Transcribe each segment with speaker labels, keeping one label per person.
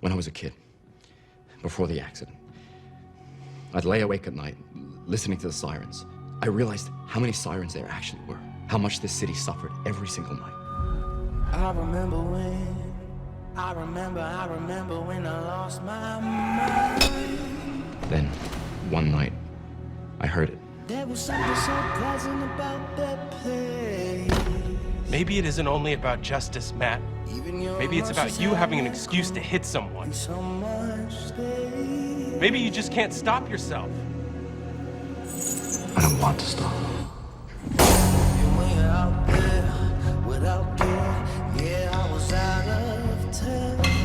Speaker 1: When I was a kid, before the accident, I'd lay awake at night, listening to the sirens. I realized how many sirens there actually were, how much this city suffered every single night.
Speaker 2: I remember when I lost my mind.
Speaker 1: Then, one night, I heard it.
Speaker 2: There was something so pleasant about that place.
Speaker 3: Maybe it isn't only about justice, Matt. Maybe it's about you having an excuse to hit someone. Maybe you just can't stop yourself.
Speaker 1: I don't want to stop.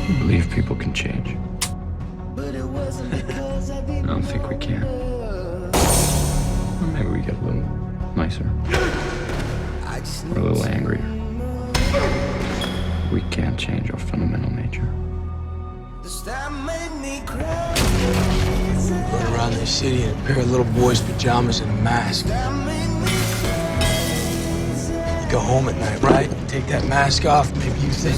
Speaker 1: I believe people can change. I don't think we can. Or maybe we get a little nicer. Or a little angrier. We can't change our fundamental nature.
Speaker 4: Run around the city in a pair of little boys' pajamas and a mask. You go home at night, right? You take that mask off, maybe you think,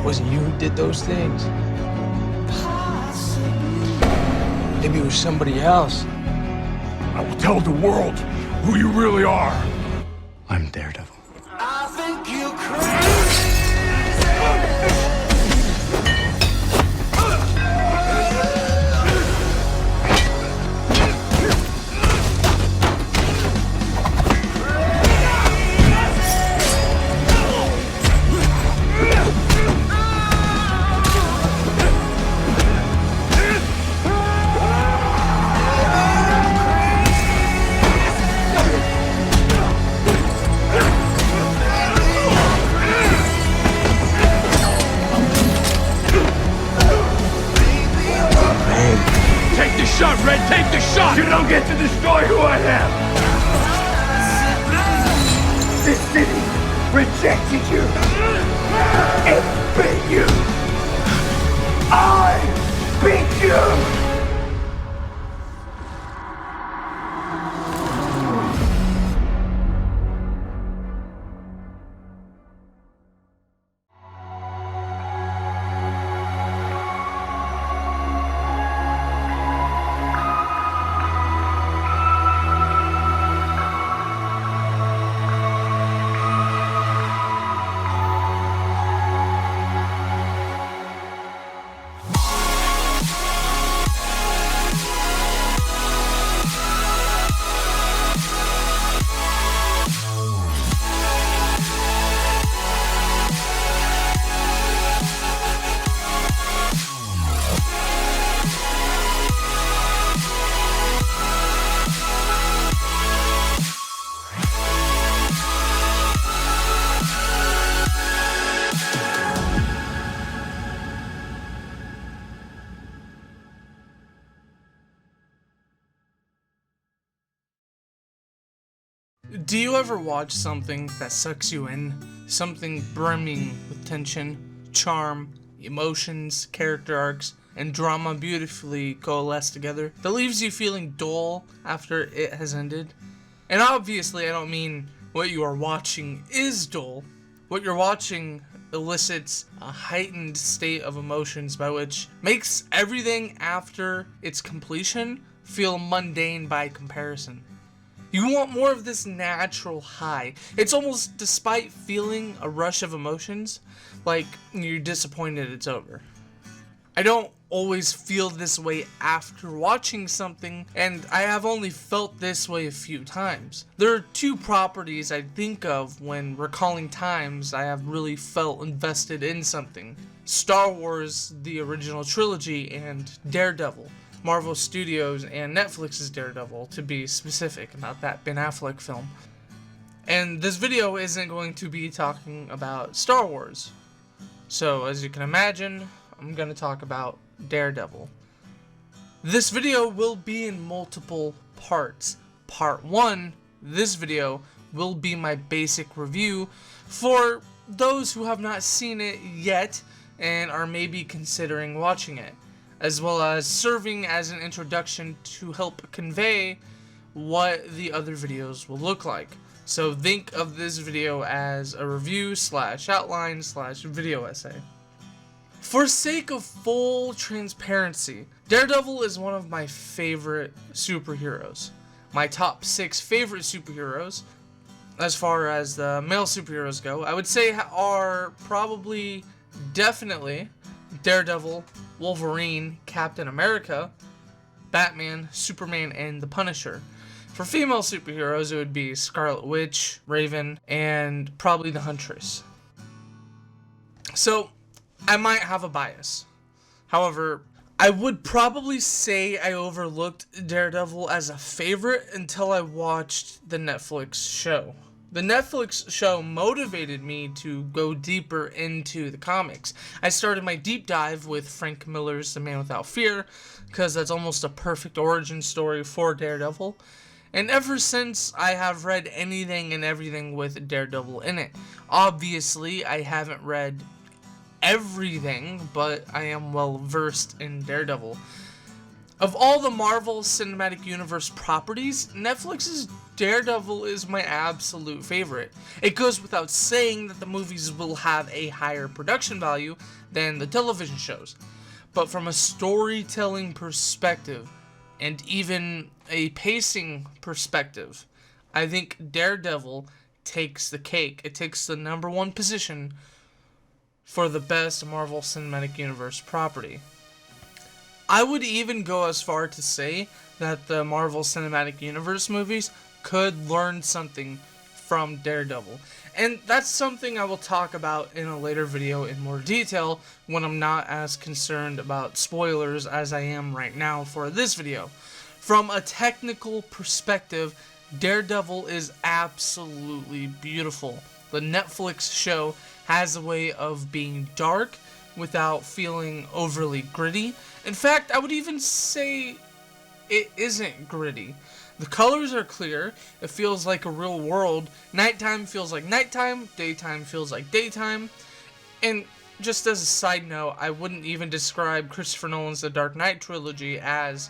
Speaker 4: wasn't you who did those things? Maybe it was somebody else.
Speaker 5: I will tell the world who you really are.
Speaker 1: I'm Daredevil.
Speaker 2: I think you're crazy.
Speaker 5: Take the shot, Red! Take the shot! You don't get to destroy who I am! This city rejected you! It beat you! I beat you!
Speaker 6: Do you ever watch something that sucks you in? Something brimming with tension, charm, emotions, character arcs, and drama beautifully coalesced together that leaves you feeling dull after it has ended? And obviously I don't mean what you are watching is dull. What you're watching elicits a heightened state of emotions by which makes everything after its completion feel mundane by comparison. You want more of this natural high. It's almost, despite feeling a rush of emotions, like you're disappointed it's over. I don't always feel this way after watching something, and I have only felt this way a few times. There are two properties I think of when recalling times I have really felt invested in something. Star Wars, the original trilogy, and Daredevil. Marvel Studios and Netflix's Daredevil, to be specific about that Ben Affleck film. And this video isn't going to be talking about Star Wars. So, as you can imagine, I'm going to talk about Daredevil. This video will be in multiple parts. Part 1, this video, will be my basic review for those who have not seen it yet and are maybe considering watching it, as well as serving as an introduction to help convey what the other videos will look like. So think of this video as a review / outline / video essay. For sake of full transparency, Daredevil is one of my favorite superheroes. My top 6 favorite superheroes, as far as the male superheroes go, I would say are probably, definitely, Daredevil, Wolverine, Captain America, Batman, Superman, and the Punisher. For female superheroes, it would be Scarlet Witch, Raven, and probably the Huntress. So, I might have a bias. However, I would probably say I overlooked Daredevil as a favorite until I watched the Netflix show. The Netflix show motivated me to go deeper into the comics. I started my deep dive with Frank Miller's The Man Without Fear, because that's almost a perfect origin story for Daredevil. And ever since, I have read anything and everything with Daredevil in it. Obviously, I haven't read everything, but I am well versed in Daredevil. Of all the Marvel Cinematic Universe properties, Netflix's Daredevil is my absolute favorite. It goes without saying that the movies will have a higher production value than the television shows. But from a storytelling perspective, and even a pacing perspective, I think Daredevil takes the cake. It takes the #1 position for the best Marvel Cinematic Universe property. I would even go as far to say that the Marvel Cinematic Universe movies could learn something from Daredevil. And that's something I will talk about in a later video in more detail when I'm not as concerned about spoilers as I am right now for this video. From a technical perspective, Daredevil is absolutely beautiful. The Netflix show has a way of being dark without feeling overly gritty. In fact, I would even say it isn't gritty. The colors are clear, it feels like a real world, nighttime feels like nighttime, daytime feels like daytime, and just as a side note, I wouldn't even describe Christopher Nolan's The Dark Knight trilogy as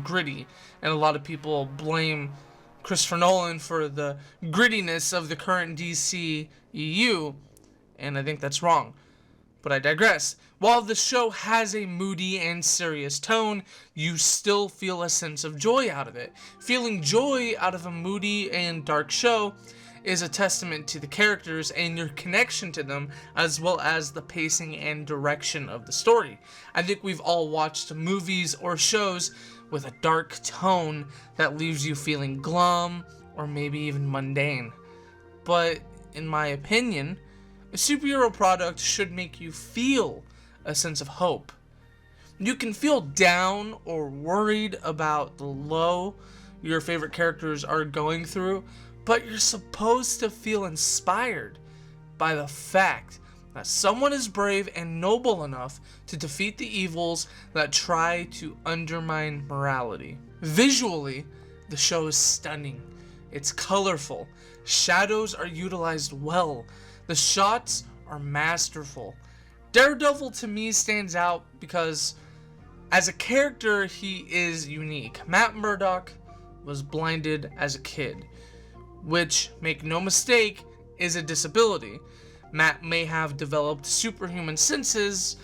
Speaker 6: gritty, and a lot of people blame Christopher Nolan for the grittiness of the current DCEU, and I think that's wrong. But I digress. While the show has a moody and serious tone, you still feel a sense of joy out of it. Feeling joy out of a moody and dark show is a testament to the characters and your connection to them, as well as the pacing and direction of the story. I think we've all watched movies or shows with a dark tone that leaves you feeling glum or maybe even mundane. But in my opinion, a superhero product should make you feel a sense of hope. You can feel down or worried about the low your favorite characters are going through, but you're supposed to feel inspired by the fact that someone is brave and noble enough to defeat the evils that try to undermine morality. Visually, the show is stunning. It's colorful. Shadows are utilized well. The shots are masterful. Daredevil to me stands out because as a character he is unique. Matt Murdock was blinded as a kid, which, make no mistake, is a disability. Matt may have developed superhuman senses,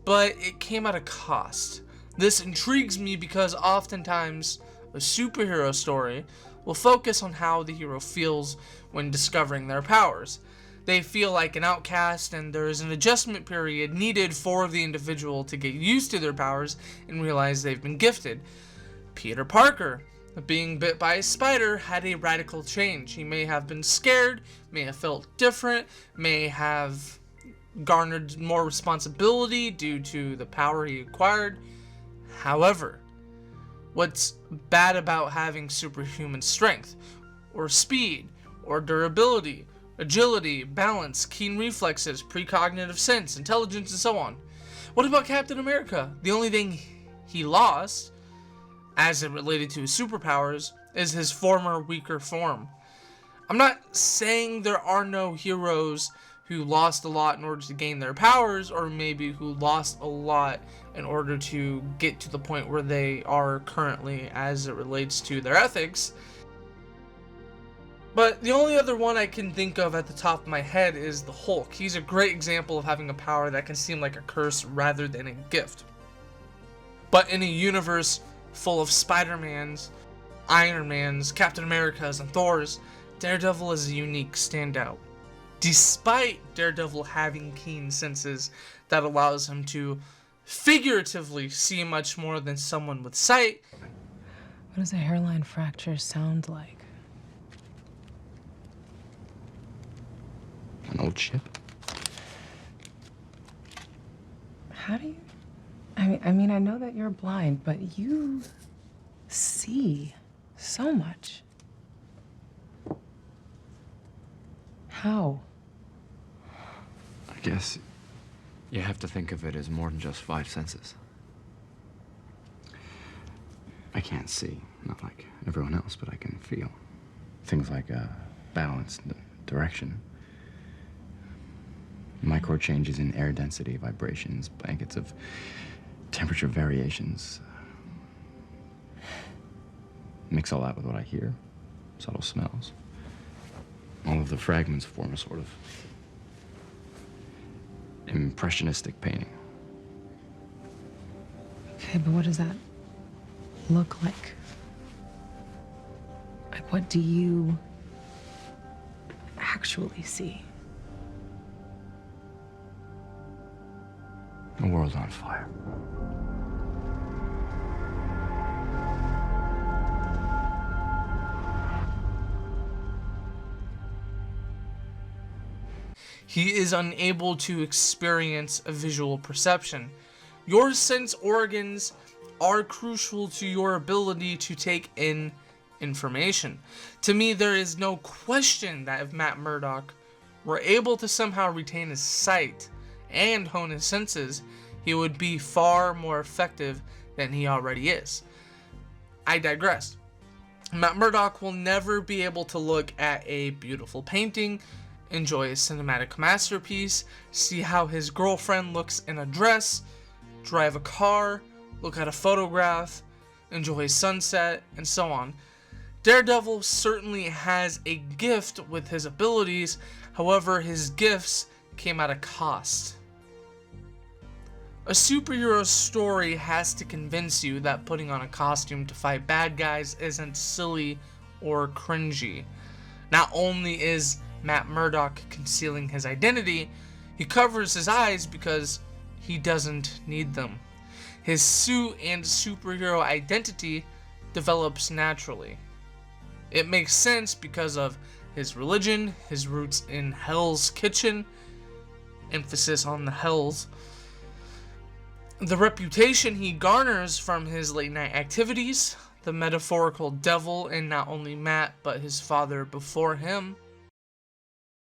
Speaker 6: but it came at a cost. This intrigues me because oftentimes a superhero story will focus on how the hero feels when discovering their powers. They feel like an outcast, and there is an adjustment period needed for the individual to get used to their powers and realize they've been gifted. Peter Parker, being bit by a spider, had a radical change. He may have been scared, may have felt different, may have garnered more responsibility due to the power he acquired. However, what's bad about having superhuman strength, or speed, or durability, agility, balance, keen reflexes, precognitive sense, intelligence, and so on? What about Captain America? The only thing he lost, as it related to his superpowers, is his former weaker form. I'm not saying there are no heroes who lost a lot in order to gain their powers, or maybe who lost a lot in order to get to the point where they are currently as it relates to their ethics. But the only other one I can think of at the top of my head is the Hulk. He's a great example of having a power that can seem like a curse rather than a gift. But in a universe full of Spider-Mans, Iron Mans, Captain Americas, and Thors, Daredevil is a unique standout. Despite Daredevil having keen senses that allows him to figuratively see much more than someone with sight.
Speaker 7: What does a hairline fracture sound like?
Speaker 1: An old ship?
Speaker 7: How do you... I mean, I know that you're blind, but you see so much. How?
Speaker 1: I guess you have to think of it as more than just 5 senses. I can't see, not like everyone else, but I can feel. Things like balance, direction. Micro changes in air density, vibrations, blankets of temperature variations. Mix all that with what I hear, subtle smells. All of the fragments form a sort of impressionistic painting.
Speaker 7: Okay, but what does that look like? Like, what do you actually see?
Speaker 1: A world on fire.
Speaker 6: He is unable to experience a visual perception. Your sense organs are crucial to your ability to take in information. To me, there is no question that if Matt Murdock were able to somehow retain his sight and hone his senses, he would be far more effective than he already is. I digress. Matt Murdock will never be able to look at a beautiful painting, enjoy a cinematic masterpiece, see how his girlfriend looks in a dress, drive a car, look at a photograph, enjoy a sunset, and so on. Daredevil certainly has a gift with his abilities, however, his gifts came at a cost. A superhero story has to convince you that putting on a costume to fight bad guys isn't silly or cringy. Not only is Matt Murdock concealing his identity, he covers his eyes because he doesn't need them. His suit and superhero identity develops naturally. It makes sense because of his religion, his roots in Hell's Kitchen, emphasis on the Hells, the reputation he garners from his late night activities, the metaphorical devil in not only Matt but his father before him.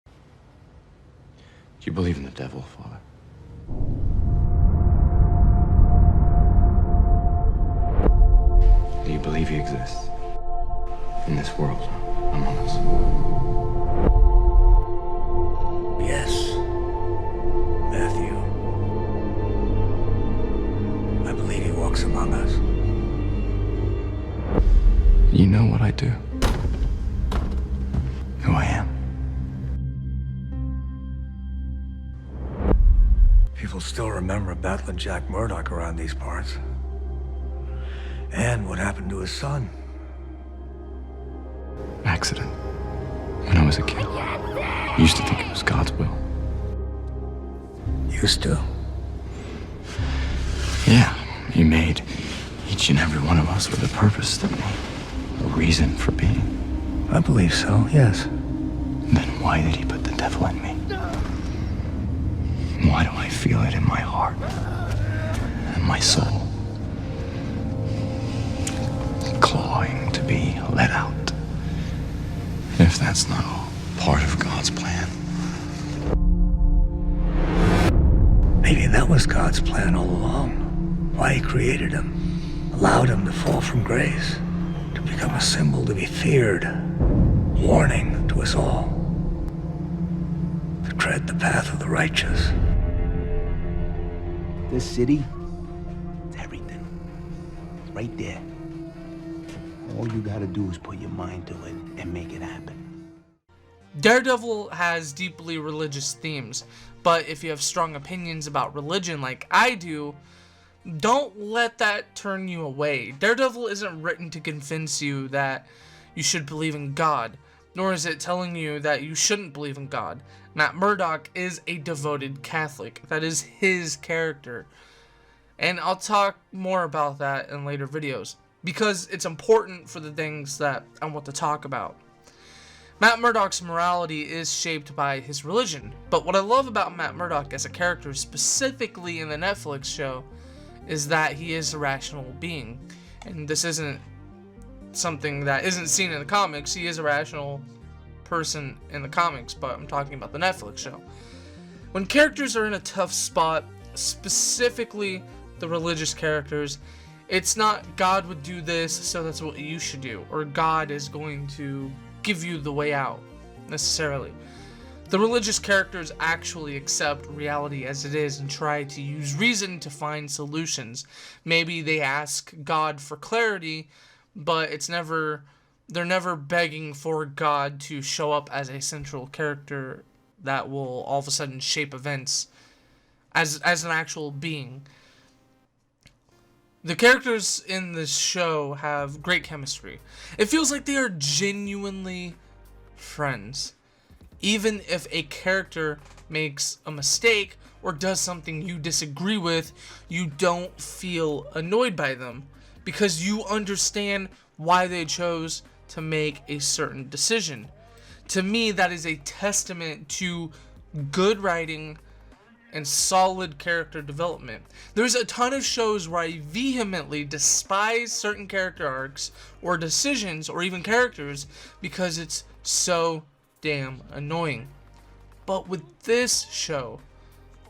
Speaker 1: Do you believe in the devil, Father? Do you believe he exists in this world among us?
Speaker 8: Yes, Matthew. I believe he walks among us.
Speaker 1: You know what I do? Who I am?
Speaker 8: People still remember battling Jack Murdock around these parts. And what happened to his son.
Speaker 1: Accident. When I was a kid, I used to think it was God's will.
Speaker 8: Used to.
Speaker 1: Yeah, he made each and every one of us with a purpose, didn't he? A reason for being.
Speaker 8: I believe so, yes.
Speaker 1: Then why did he put the devil in me? Why do I feel it in my heart and my soul? Clawing to be let out. If that's not all part of God's plan.
Speaker 8: Maybe that was God's plan all along. Why he created him. Allowed him to fall from grace. To become a symbol to be feared. Warning to us all. To tread the path of the righteous.
Speaker 9: This city, it's everything. It's right there. All you gotta do is put your mind to it and make it happen.
Speaker 6: Daredevil has deeply religious themes, but if you have strong opinions about religion like I do, don't let that turn you away. Daredevil isn't written to convince you that you should believe in God, nor is it telling you that you shouldn't believe in God. Matt Murdock is a devoted Catholic. That is his character. And I'll talk more about that in later videos, because it's important for the things that I want to talk about. Matt Murdock's morality is shaped by his religion, but what I love about Matt Murdock as a character, specifically in the Netflix show, is that he is a rational being. And this isn't something that isn't seen in the comics. He is a rational person in the comics, but I'm talking about the Netflix show. When characters are in a tough spot, specifically the religious characters, it's not God would do this, so that's what you should do, or God is going to give you the way out, necessarily. The religious characters actually accept reality as it is and try to use reason to find solutions. Maybe they ask God for clarity, but they're never begging for God to show up as a central character that will all of a sudden shape events as an actual being. The characters in this show have great chemistry. It feels like they are genuinely friends. Even if a character makes a mistake or does something you disagree with, you don't feel annoyed by them because you understand why they chose to make a certain decision. To me, that is a testament to good writing and solid character development. There's a ton of shows where I vehemently despise certain character arcs or decisions or even characters because it's so damn annoying. But with this show,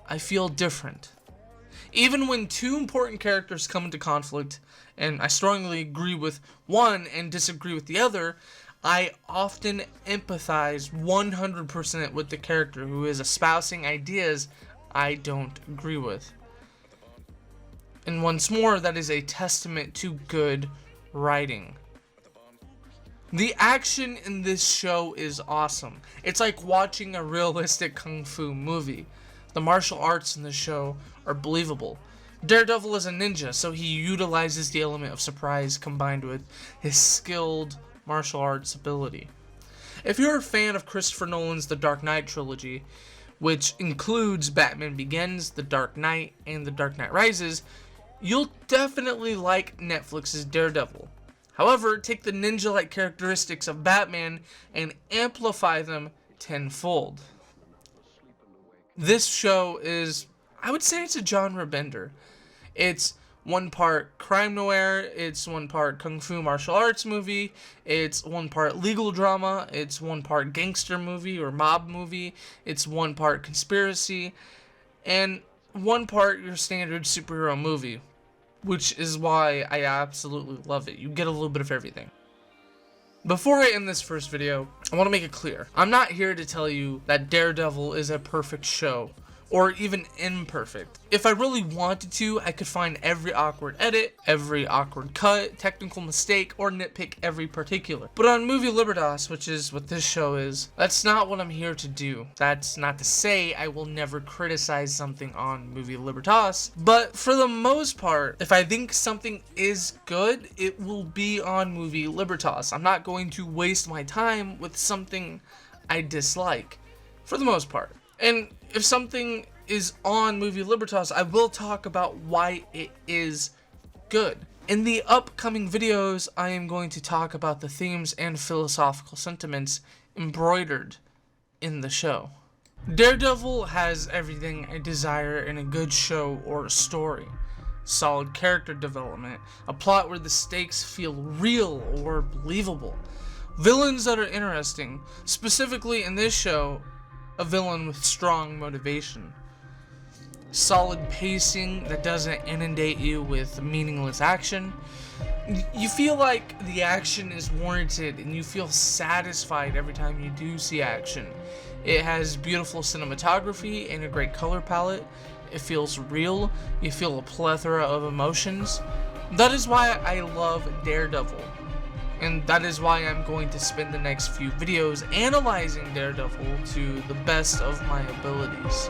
Speaker 6: I feel different. Even when two important characters come into conflict, and I strongly agree with one and disagree with the other, I often empathize 100% with the character who is espousing ideas I don't agree with. And once more, that is a testament to good writing. The action in this show is awesome. It's like watching a realistic kung fu movie. The martial arts in the show are believable. Daredevil is a ninja, so he utilizes the element of surprise combined with his skilled martial arts ability. If you're a fan of Christopher Nolan's The Dark Knight trilogy, which includes Batman Begins, The Dark Knight, and The Dark Knight Rises, you'll definitely like Netflix's Daredevil. However, take the ninja-like characteristics of Batman and amplify them tenfold. This show is, I would say it's a genre bender. It's one part crime noir, it's one part kung fu martial arts movie, it's one part legal drama, it's one part gangster movie or mob movie, it's one part conspiracy, and one part your standard superhero movie, which is why I absolutely love it. You get a little bit of everything. Before I end this first video, I want to make it clear. I'm not here to tell you that Daredevil is a perfect show, or even imperfect. If I really wanted to, I could find every awkward edit, every awkward cut, technical mistake, or nitpick every particular. But on Movie Libertas, which is what this show is, that's not what I'm here to do. That's not to say I will never criticize something on Movie Libertas, but for the most part, if I think something is good, it will be on Movie Libertas. I'm not going to waste my time with something I dislike, for the most part. And if something is on Movie Libertas, I will talk about why it is good. In the upcoming videos, I am going to talk about the themes and philosophical sentiments embroidered in the show. Daredevil has everything I desire in a good show or a story. Solid character development, a plot where the stakes feel real or believable, villains that are interesting, specifically in this show, a villain with strong motivation. Solid pacing that doesn't inundate you with meaningless action. You feel like the action is warranted and you feel satisfied every time you do see action. It has beautiful cinematography and a great color palette. It feels real. You feel a plethora of emotions. That is why I love Daredevil. And that is why I'm going to spend the next few videos analyzing Daredevil to the best of my abilities.